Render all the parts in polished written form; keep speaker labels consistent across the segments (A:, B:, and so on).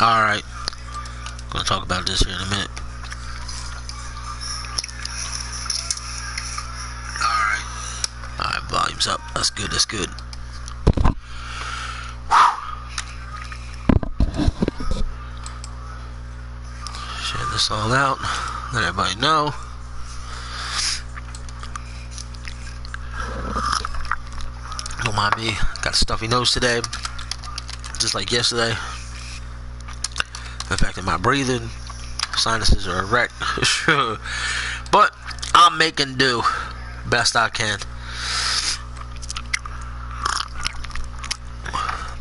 A: Alright. Gonna talk about this here in a minute. Alright, volume's up. That's good, that's good. Share this all out. Let everybody know. Don't mind me. Got a stuffy nose today. Just like yesterday. Affecting my breathing. Sinuses are a wreck. But I'm making do. Best I can.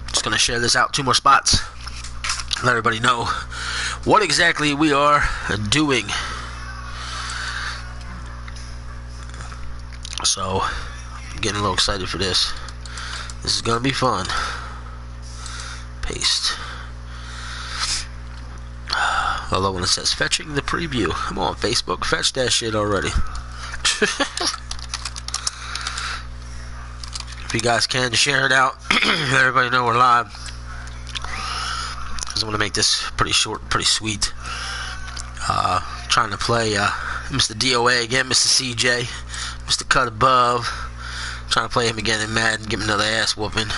A: Just gonna share this out 2 more spots. Let everybody know what exactly we are doing. So, I'm getting a little excited for this. This is gonna be fun. Paste. Although when it says fetching the preview, I'm on Facebook. Fetch that shit already. If you guys can, share it out. Let everybody know we're live. Because I want to make this pretty short, pretty sweet. Trying to play Mr. DOA again, Mr. CJ, Mr. Cut Above. Trying to play him again in Madden, give him another ass whooping.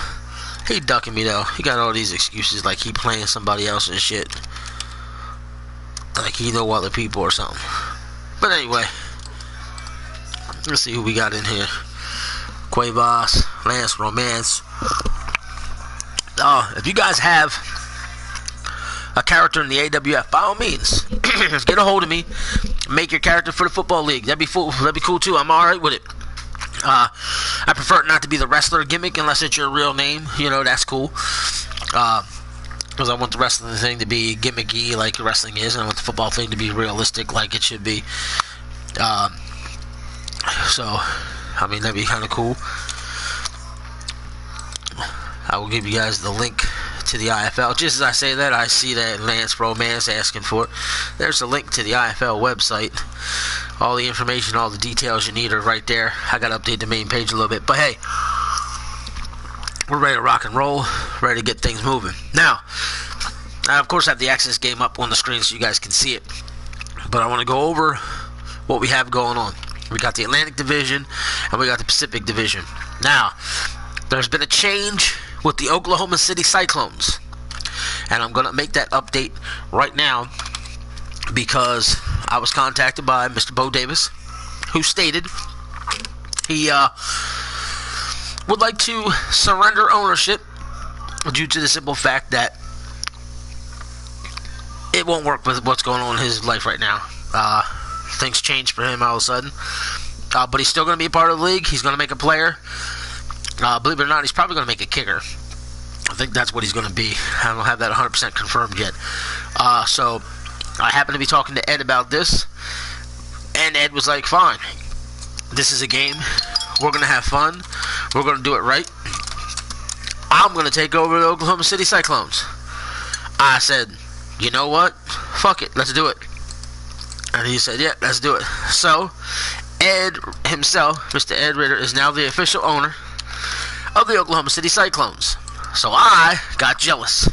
A: He ducking me though. He got all these excuses like he playing somebody else and shit. Like he know other people or something. But anyway, let's see who we got in here. Cuevas, Lance, Romance. If you guys have a character in the AWF, by all means, get a hold of me. Make your character for the football league. That'd be cool too. I'm all right with it. I prefer it not to be the wrestler gimmick unless it's your real name. You know, that's cool. Because I want the wrestling thing to be gimmicky like wrestling is, and I want the football thing to be realistic like it should be. So, I mean, that'd be kind of cool. I will give you guys the link to the IFL. Just as I say that, I see that Lance Romance asking for it. There's a link to the IFL website. All the information, all the details you need are right there. I got to update the main page a little bit. But hey, we're ready to rock and roll. Ready to get things moving. Now, I of course have the Access game up on the screen so you guys can see it. But I want to go over what we have going on. We got the Atlantic Division and we got the Pacific Division. Now, there's been a change with the Oklahoma City Cyclones. And I'm going to make that update right now because I was contacted by Mr. Bo Davis, who stated he would like to surrender ownership due to the simple fact that it won't work with what's going on in his life right now. Things changed for him all of a sudden. But he's still going to be a part of the league. He's going to make a player. Believe it or not, he's probably going to make a kicker. I think that's what he's going to be. I don't have that 100% confirmed yet. So I happened to be talking to Ed about this. And Ed was like, fine. This is a game. We're going to have fun. We're going to do it right. I'm going to take over the Oklahoma City Cyclones. I said, you know what? Fuck it. Let's do it. And he said, yeah, let's do it. So, Ed himself, Mr. Ed Ritter, is now the official owner of the Oklahoma City Cyclones. So I got jealous.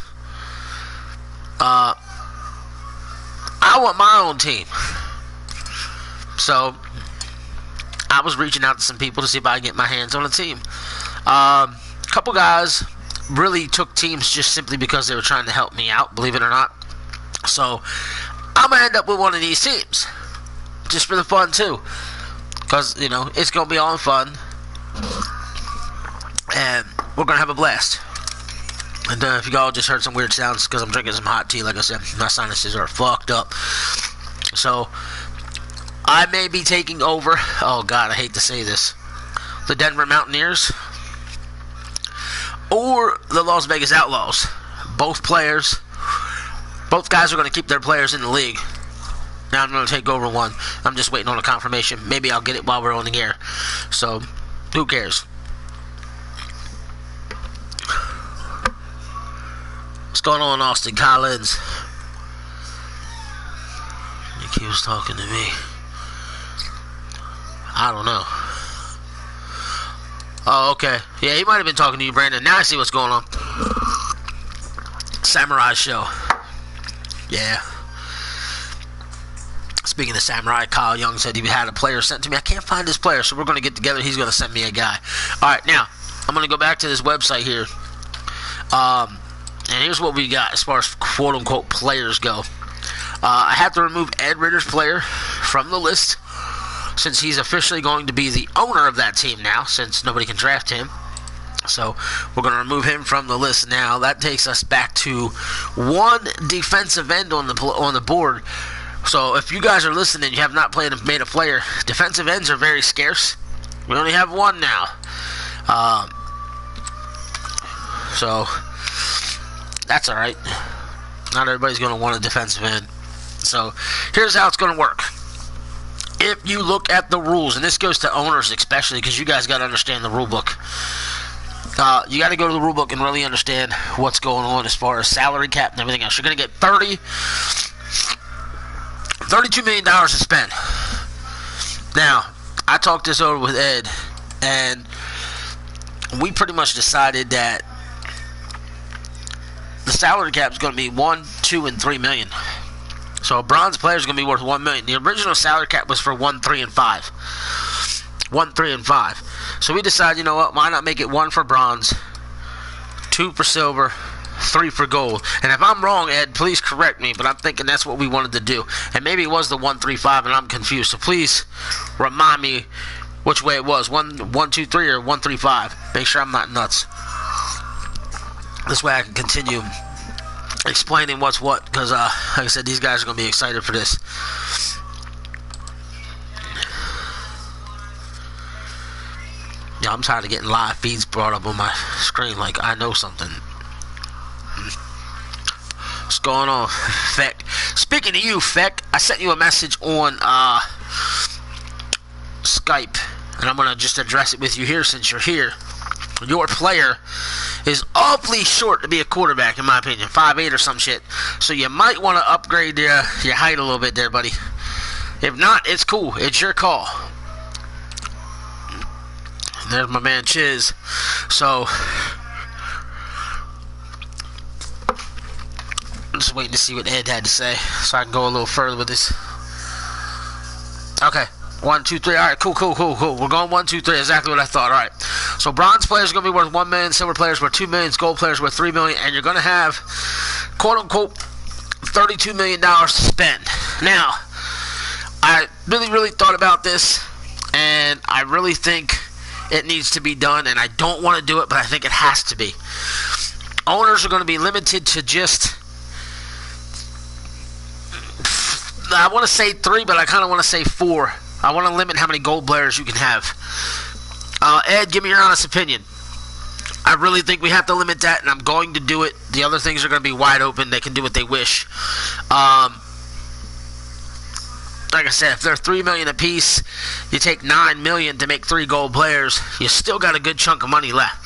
A: I want my own team. So, I was reaching out to some people to see if I could get my hands on a team. A couple guys really took teams just simply because they were trying to help me out, believe it or not. So, I'm going to end up with one of these teams. Just for the fun, too. Because, you know, it's going to be all fun. And we're going to have a blast. And if you all just heard some weird sounds, because I'm drinking some hot tea, like I said, my sinuses are fucked up. So, I may be taking over, oh God, I hate to say this, the Denver Mountaineers or the Las Vegas Outlaws. Both guys are going to keep their players in the league. Now I'm going to take over one. I'm just waiting on a confirmation. Maybe I'll get it while we're on the air. So, who cares? What's going on, Austin Collins? He was talking to me. I don't know. Oh, okay. Yeah, he might have been talking to you, Brandon. Now I see what's going on. Samurai Show. Yeah. Speaking of Samurai, Kyle Young said he had a player sent to me. I can't find this player, so we're going to get together. He's going to send me a guy. All right, now, I'm going to go back to this website here. And here's what we got as far as quote-unquote players go. I have to remove Ed Ritter's player from the list since he's officially going to be the owner of that team now, since nobody can draft him. So we're going to remove him from the list now. That takes us back to one defensive end on the board. So if you guys are listening, you have not made a player. Defensive ends are very scarce. We only have one now. So that's all right. Not everybody's going to want a defensive end. So here's how it's going to work. If you look at the rules, and this goes to owners especially, because you guys got to understand the rule book. You got to go to the rule book and really understand what's going on as far as salary cap and everything else. You're going to get $32 million to spend. Now, I talked this over with Ed, and we pretty much decided that the salary cap is going to be $1, $2, and $3 million. So a bronze player is going to be worth $1 million. The original salary cap was for $1, $3, and $5. $1, $3, and $5. So we decided, you know what? Why not make it 1 for bronze, 2 for silver, 3 for gold? And if I'm wrong, Ed, please correct me. But I'm thinking that's what we wanted to do. And maybe it was the 1, 3, 5, and I'm confused. So please remind me which way it was. 1, 2, 3, or 1, 3, 5. Make sure I'm not nuts. This way I can continue explaining what's what, because like I said, these guys are going to be excited for this. Yeah, I'm tired of getting live feeds brought up on my screen like I know something. What's going on, Feck? Speaking of you, Feck, I sent you a message on Skype, and I'm going to just address it with you here since you're here. Your player is awfully short to be a quarterback, in my opinion. 5'8" or some shit. So you might want to upgrade your height a little bit there, buddy. If not, it's cool. It's your call. And there's my man Chiz. So I'm just waiting to see what Ed had to say so I can go a little further with this. Okay. 1, 2, 3. All right, cool. We're going 1, 2, 3. Exactly what I thought. All right. So bronze players are going to be worth $1 million, silver players worth $2 million, gold players worth $3 million, and you're going to have, quote unquote, $32 million to spend. Now, I really thought about this, and I really think it needs to be done, and I don't want to do it, but I think it has to be. Owners are going to be limited to just, I want to say 3, but I kind of want to say 4. I want to limit how many gold players you can have. Ed, give me your honest opinion. I really think we have to limit that, and I'm going to do it. The other things are going to be wide open. They can do what they wish. Like I said, if they're $3 million a piece, you take $9 million to make 3 gold players. You still got a good chunk of money left.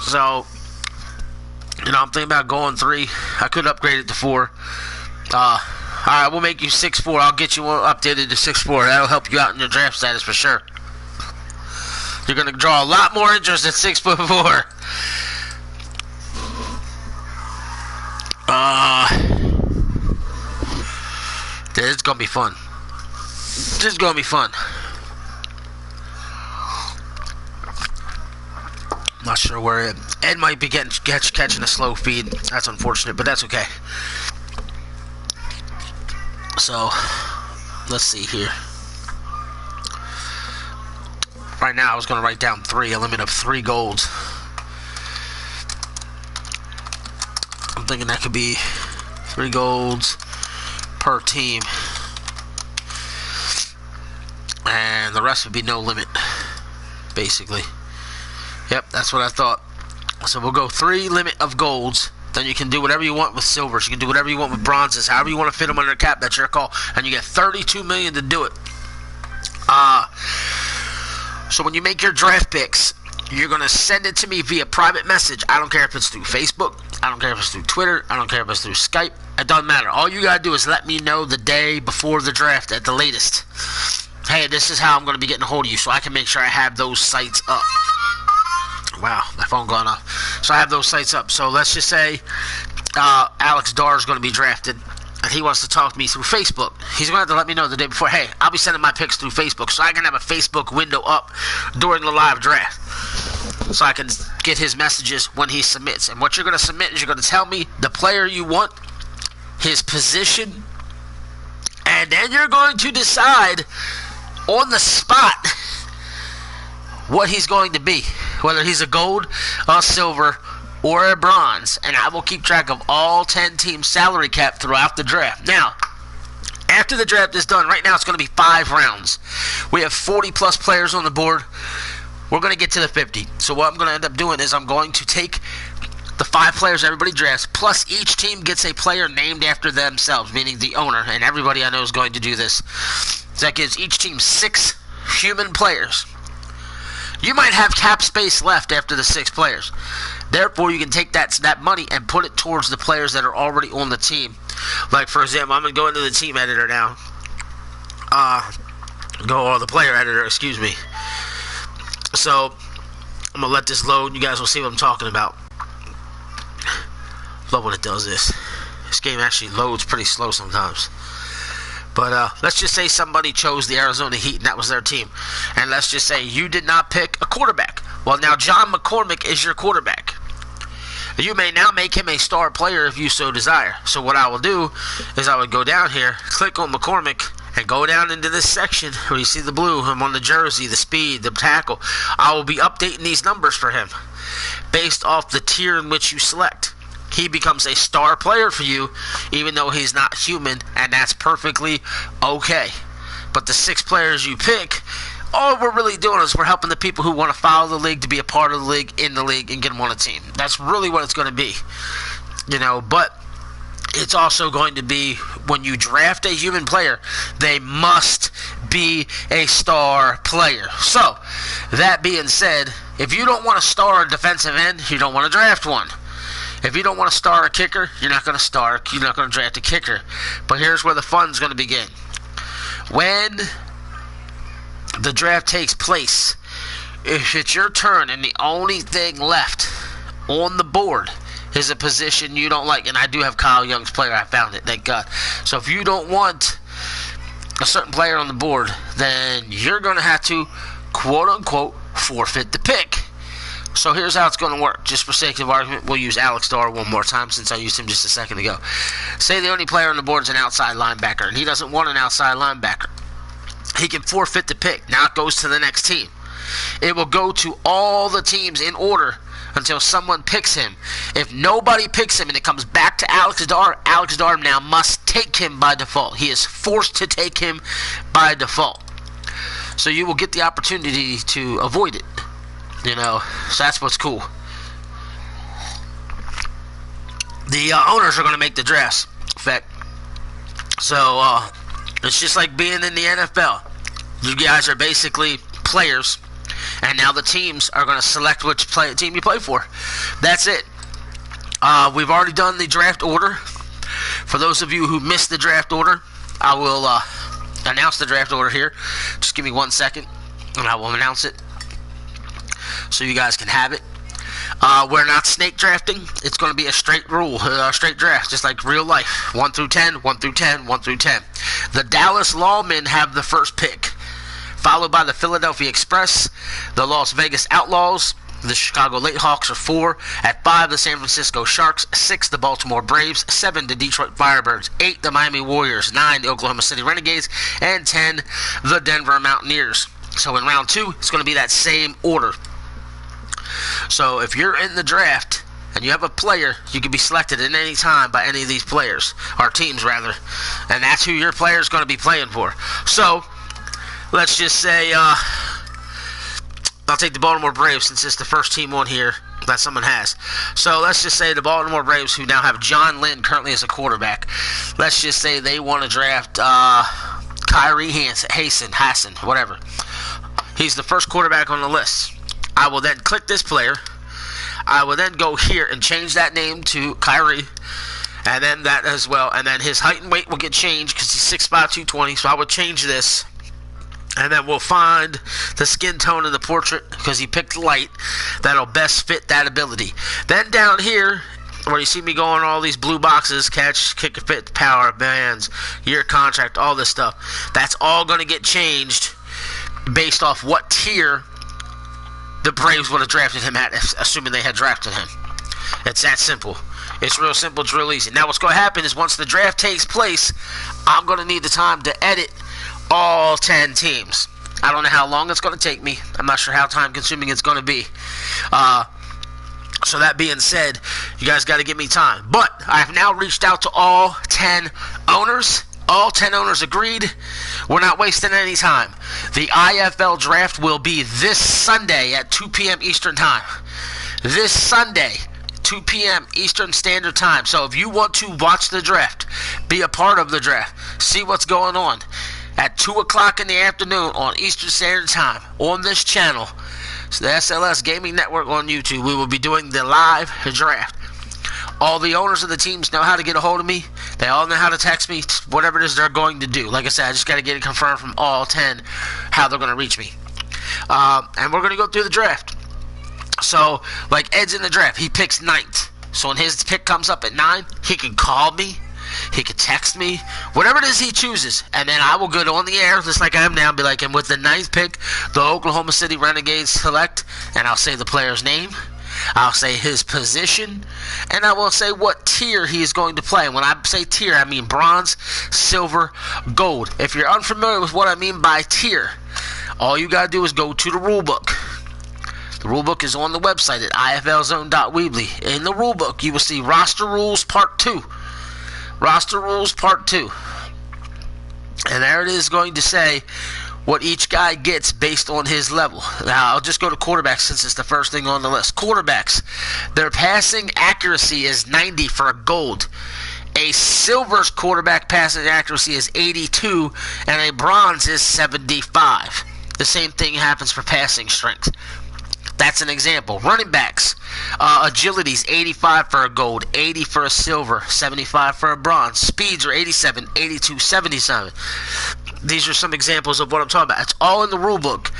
A: So, you know, I'm thinking about going 3. I could upgrade it to 4. Alright, we'll make you 6'4". I'll get you updated to 6'4". That'll help you out in your draft status for sure. You're going to draw a lot more interest at 6'4". It's going to be fun. This is going to be fun. Not sure where Ed might be catching a slow feed. That's unfortunate, but that's okay. So, let's see here. Right now, I was going to write down 3, a limit of 3 golds. I'm thinking that could be 3 golds per team. And the rest would be no limit, basically. Yep, that's what I thought. So we'll go 3 limit of golds. Then you can do whatever you want with silvers. You can do whatever you want with bronzes. However you want to fit them under the cap, that's your call. And you get $32 million to do it. So when you make your draft picks, you're going to send it to me via private message. I don't care if it's through Facebook. I don't care if it's through Twitter. I don't care if it's through Skype. It doesn't matter. All you got to do is let me know the day before the draft at the latest. Hey, this is how I'm going to be getting a hold of you, so I can make sure I have those sites up. Wow, my phone going off. So I have those sites up. So let's just say Alex Darr is going to be drafted. and he wants to talk to me through Facebook, he's going to have to let me know the day before, hey, I'll be sending my picks through Facebook, so I can have a Facebook window up during the live draft, so I can get his messages when he submits. And what you're going to submit is you're going to tell me the player you want, his position, and then you're going to decide on the spot what he's going to be, whether he's a gold, a silver, or a bronze. And I will keep track of all 10 teams' salary cap throughout the draft. Now, after the draft is done, right now it's going to be 5 rounds. We have 40 plus players on the board. We're going to get to the 50. So what I'm going to end up doing is I'm going to take the 5 players everybody drafts, plus each team gets a player named after themselves, meaning the owner, and everybody I know is going to do this. So that gives each team 6 human players. You might have cap space left after the 6 players. Therefore, you can take that money and put it towards the players that are already on the team. Like, for example, I'm going to go into the team editor now. The player editor, excuse me. So, I'm going to let this load. You guys will see what I'm talking about. Love when it does this. This game actually loads pretty slow sometimes. But let's just say somebody chose the Arizona Heat, and that was their team. And let's just say you did not pick a quarterback. Well, now John McCormick is your quarterback. You may now make him a star player if you so desire. So what I will do is I would go down here, click on McCormick, and go down into this section where you see the blue. I'm on the jersey, the speed, the tackle. I will be updating these numbers for him based off the tier in which you select. He becomes a star player for you, even though he's not human, and that's perfectly okay. But the 6 players you pick, all we're really doing is we're helping the people who want to follow the league to be a part of the league, in the league, and get them on a team. That's really what it's going to be. But it's also going to be when you draft a human player, they must be a star player. So, that being said, if you don't want to star a defensive end, you don't want to draft one. If you don't want to star a kicker, you're not going to draft a kicker. But here's where the fun's going to begin. When the draft takes place, if it's your turn and the only thing left on the board is a position you don't like, and I do have Kyle Young's player, I found it, thank God. So if you don't want a certain player on the board, then you're going to have to, quote-unquote, forfeit the pick. So here's how it's going to work. Just for sake of argument, we'll use Alex Starr one more time since I used him just a second ago. Say the only player on the board is an outside linebacker, and he doesn't want an outside linebacker. He can forfeit the pick. Now it goes to the next team. It will go to all the teams in order until someone picks him. If nobody picks him and it comes back to Alex Starr now must take him by default. He is forced to take him by default. So you will get the opportunity to avoid it. So that's what's cool. The owners are going to make the drafts. In fact, so it's just like being in the NFL. You guys are basically players, and now the teams are going to select which team you play for. That's it. We've already done the draft order. For those of you who missed the draft order, I will announce the draft order here. Just give me 1 second, and I will announce it, so you guys can have it. We're not snake drafting. It's going to be a straight rule, straight draft, just like real life. 1 through 10, 1 through 10, 1 through 10. The Dallas Lawmen have the first pick, followed by the Philadelphia Express, the Las Vegas Outlaws, the Chicago Lakehawks are 4. At 5, the San Francisco Sharks. 6, the Baltimore Braves. 7, the Detroit Firebirds. 8, the Miami Warriors. 9, the Oklahoma City Renegades. And 10, the Denver Mountaineers. So in round 2, it's going to be that same order. So if you're in the draft and you have a player, you can be selected at any time by any of these players, or teams rather, and that's who your player is going to be playing for. So let's just say I'll take the Baltimore Braves since it's the first team on here that someone has. So let's just say the Baltimore Braves, who now have John Lynn currently as a quarterback, let's just say they want to draft Kyrie Hassan, whatever. He's the first quarterback on the list. I will then click this player. I will then go here and change that name to Kyrie, and then that as well. And then his height and weight will get changed because he's 6'5", 220. So I would change this, and then we'll find the skin tone in the portrait because he picked light that'll best fit that ability. Then down here where you see me going all these blue boxes, catch, kick, fit, power, bands, year contract, all this stuff, that's all going to get changed based off what tier the Braves would have drafted him at, assuming they had drafted him. It's that simple. It's real simple. It's real easy. Now what's going to happen is once the draft takes place, I'm going to need the time to edit all 10 teams. I don't know how long it's going to take me. I'm not sure how time consuming it's going to be. So that being said, you guys got to give me time. But I have now reached out to all 10 owners. All 10 owners agreed. We're not wasting any time. The IFL draft will be this Sunday at 2 p.m. Eastern Time. This Sunday, 2 p.m. Eastern Standard Time. So if you want to watch the draft, be a part of the draft, see what's going on, at 2 o'clock in the afternoon on Eastern Standard Time on this channel, so the SLS Gaming Network on YouTube, we will be doing the live draft. All the owners of the teams know how to get a hold of me. They all know how to text me, whatever it is they're going to do. Like I said, I just got to get it confirmed from all 10 how they're going to reach me. And we're going to go through the draft. So, like Ed's in the draft, he picks 9th. So when his pick comes up at 9, he can call me. He could text me, whatever it is he chooses, and then I will go on the air just like I am now and be like, and with the 9th pick, the Oklahoma City Renegades select, and I'll say the player's name, I'll say his position, and I will say what tier he is going to play. And when I say tier, I mean bronze, silver, gold. If you're unfamiliar with what I mean by tier, all you gotta do is go to the rulebook. The rulebook is on the website at iflzone.weebly. In the rulebook, you will see Roster Rules Part 2. Roster Rules Part 2. And there it is going to say what each guy gets based on his level. Now, I'll just go to quarterbacks since it's the first thing on the list. Quarterbacks, their passing accuracy is 90 for a gold. A silver's quarterback passing accuracy is 82, and a bronze is 75. The same thing happens for passing strength. That's an example. Running backs, agility's 85 for a gold, 80 for a silver, 75 for a bronze. Speeds are 87, 82, 77. These are some examples of what I'm talking about. It's all in the rule book.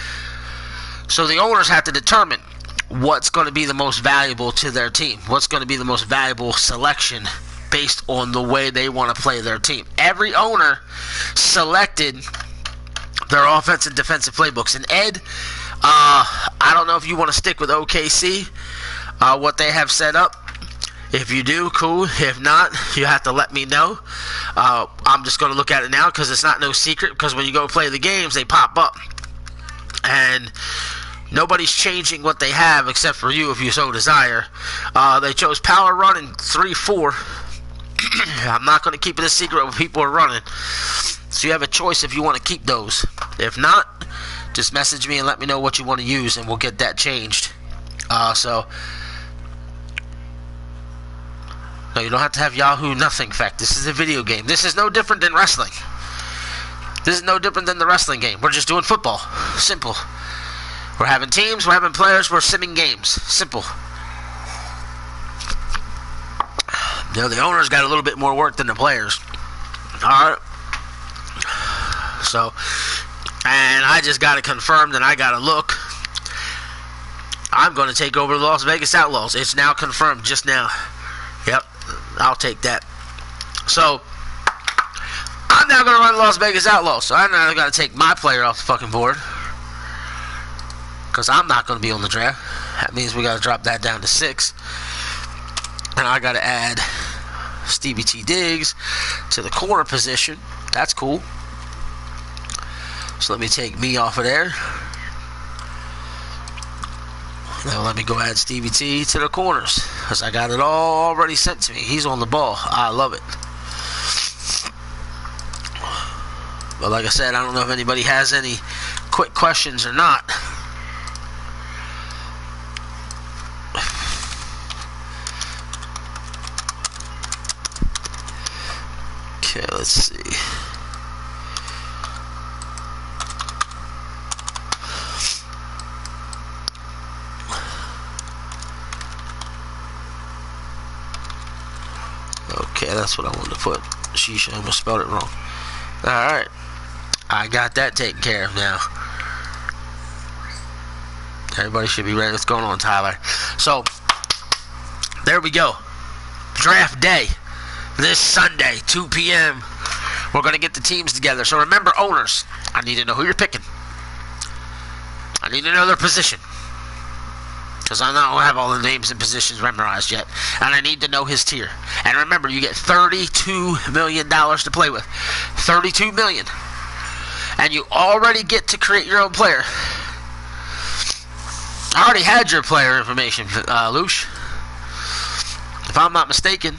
A: So the owners have to determine what's going to be the most valuable to their team. What's going to be the most valuable selection based on the way they want to play their team. Every owner selected their offense and defensive playbooks. And Ed, I don't know if you want to stick with OKC, what they have set up. If you do, cool. If not, you have to let me know. I'm just going to look at it now because it's not no secret, because when you go play the games, they pop up. And nobody's changing what they have except for you if you so desire. They chose power running 3-4. I'm not going to keep it a secret what people are running. So you have a choice if you want to keep those. If not, just message me and let me know what you want to use, and we'll get that changed. No, you don't have to have Yahoo nothing fact. This is a video game. This is no different than wrestling. This is no different than the wrestling game. We're just doing football. Simple. We're having teams, we're having players, we're simming games. Simple. You know, the owners got a little bit more work than the players. Alright. So, and I just got it confirmed, and I got to look. I'm going to take over the Las Vegas Outlaws. It's now confirmed just now. Yep, I'll take that. So, I'm now going to run Las Vegas Outlaws. So I now got to take my player off the fucking board, because I'm not going to be on the draft. That means we got to drop that down to 6. And I got to add Stevie T. Diggs to the corner position. That's cool. So let me take me off of there. Now let me go add Stevie T to the corners, because I got it all already sent to me. He's on the ball. I love it. But like I said, I don't know if anybody has any quick questions or not. Okay, let's see. Okay, that's what I wanted to put. Sheesh, I almost spelled it wrong. Alright. I got that taken care of now. Everybody should be ready. What's going on, Tyler? So, there we go. draft day, this Sunday, 2 p.m., we're going to get the teams together. So remember, owners, I need to know who you're picking. I need to know their position, because I don't have all the names and positions memorized yet. And I need to know his tier. And remember, you get $32 million to play with. $32 million. And you already get to create your own player. I already had your player information, Lush. If I'm not mistaken,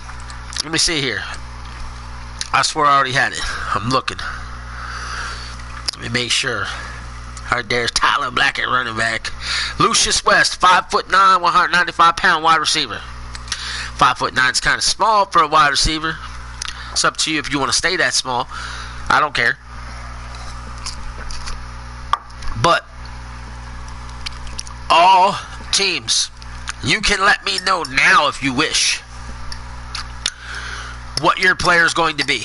A: let me see here. I swear I already had it. I'm looking. Let me make sure. All right, there's Tyler Blackett, running back. Lucius West, 5'9", 195-pound wide receiver. 5'9" is kind of small for a wide receiver. It's up to you if you want to stay that small. I don't care. But all teams, you can let me know now if you wish what your player is going to be.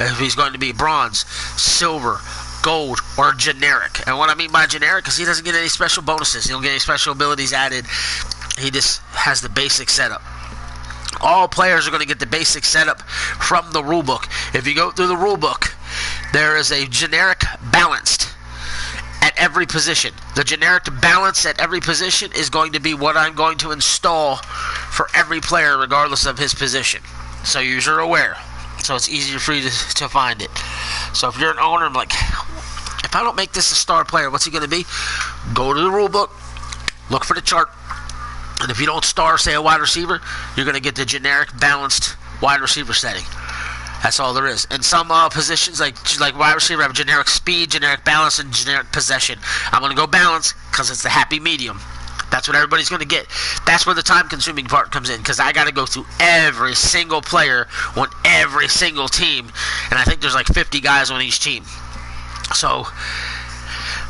A: If he's going to be bronze, silver, gold, or generic. And what I mean by generic is he doesn't get any special bonuses. He don't get any special abilities added. He just has the basic setup. All players are going to get the basic setup from the rulebook. If you go through the rulebook, there is a generic balanced at every position. The generic balance at every position is going to be what I'm going to install for every player regardless of his position. So you're aware. So it's easier for you to find it. So if you're an owner, I'm like, if I don't make this a star player, what's he going to be? Go to the rulebook, look for the chart, and if you don't star, say, a wide receiver, you're going to get the generic balanced wide receiver setting. That's all there is. And some positions, like wide receiver, have generic speed, generic balance, and generic possession. I'm going to go balance because it's the happy medium. That's what everybody's going to get. That's where the time-consuming part comes in, because I got to go through every single player on every single team, and I think there's like 50 guys on each team. So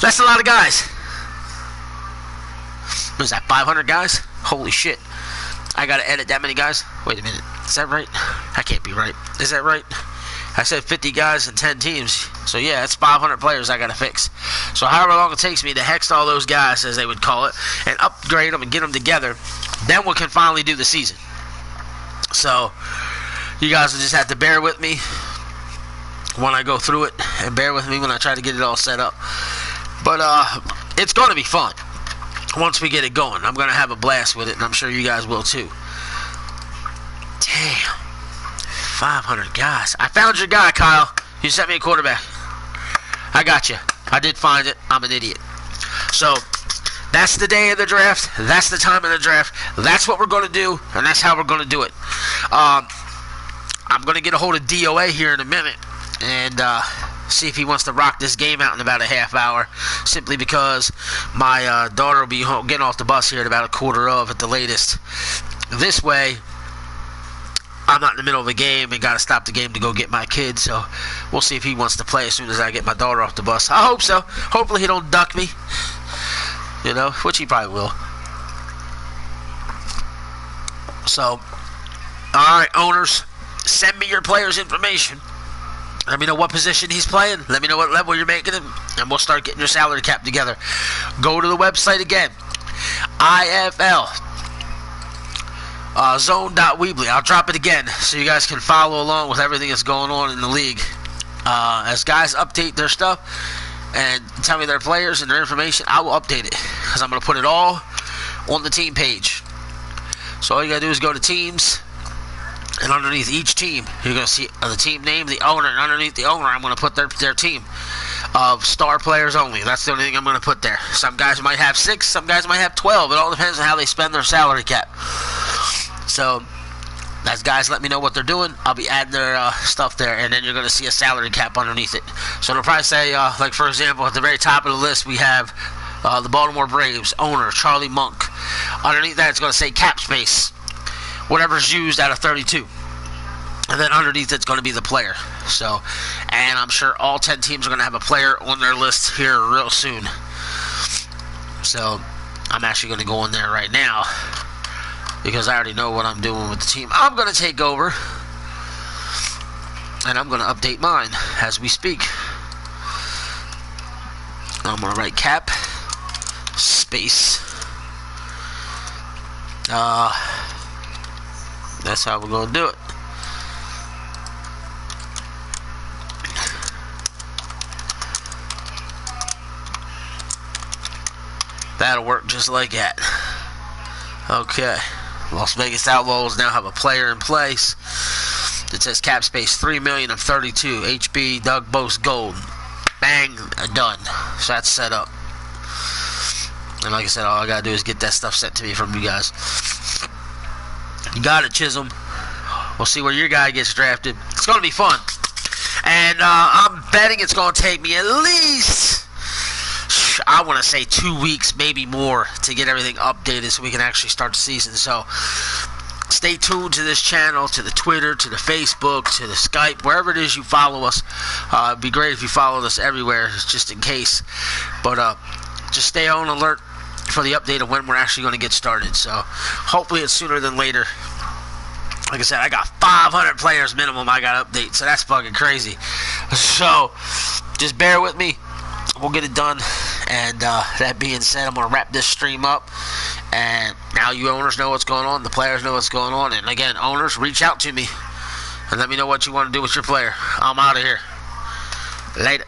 A: that's a lot of guys. What is that, 500 guys? Holy shit. I got to edit that many guys? Wait a minute. Is that right? That can't be right. Is that right? I said 50 guys and 10 teams. So yeah, that's 500 players I got to fix. So however long it takes me to hex all those guys, as they would call it, and upgrade them and get them together, then we can finally do the season. So you guys will just have to bear with me when I go through it, and bear with me when I try to get it all set up. But it's going to be fun. Once we get it going, I'm going to have a blast with it, and I'm sure you guys will too. Damn. 500 guys. I found your guy, Kyle. You sent me a quarterback. I got you. I did find it. I'm an idiot. So, that's the day of the draft. That's the time of the draft. That's what we're going to do, and that's how we're going to do it. I'm going to get a hold of DOA here in a minute and see if he wants to rock this game out in about a half hour, simply because my daughter will be getting off the bus here at about 1:15 at the latest. This way, I'm not in the middle of a game and got to stop the game to go get my kid, so we'll see if he wants to play as soon as I get my daughter off the bus. I hope so. Hopefully he don't duck me, you know, which he probably will. So, alright, owners, send me your player's information. Let me know what position he's playing. Let me know what level you're making him, and we'll start getting your salary cap together. Go to the website again, IFL. Zone.weebly. I'll drop it again so you guys can follow along with everything that's going on in the league. As guys update their stuff and tell me their players and their information, I will update it, because I'm going to put it all on the team page. So all you got to do is go to teams, and underneath each team, you're going to see the team name, the owner, and underneath the owner, I'm going to put their team of star players only. That's the only thing I'm going to put there. Some guys might have 6, some guys might have 12. It all depends on how they spend their salary cap. So, as guys let me know what they're doing, I'll be adding their stuff there, and then you're going to see a salary cap underneath it. So it'll probably say, like for example, at the very top of the list, we have the Baltimore Braves owner, Charlie Monk. Underneath that, it's going to say cap space, whatever's used out of 32. And then underneath it's going to be the player. So, and I'm sure all 10 teams are going to have a player on their list here real soon. So, I'm actually going to go in there right now, because I already know what I'm doing with the team I'm going to take over, and I'm going to update mine as we speak. I'm going to write cap space. That's how we're going to do it. That'll work just like that. Okay. Las Vegas Outlaws now have a player in place. It says cap space 3,000,000 of 32. HB Doug Boast Gold. Bang. Done. So that's set up. And like I said, all I gotta do is get that stuff sent to me from you guys. You got it, Chisholm. We'll see where your guy gets drafted. It's gonna be fun. And I'm betting it's gonna take me at least, I want to say 2 weeks, maybe more, to get everything updated so we can actually start the season. So stay tuned to this channel, to the Twitter, to the Facebook, to the Skype, wherever it is you follow us. It'd be great if you followed us everywhere, just in case. But just stay on alert for the update of when we're actually going to get started. So hopefully it's sooner than later. Like I said, I got 500 players minimum I got to update, so that's fucking crazy. So just bear with me. We'll get it done. And that being said, I'm going to wrap this stream up. And now you owners know what's going on. The players know what's going on. And again, owners, reach out to me and let me know what you want to do with your player. I'm out of here. Later.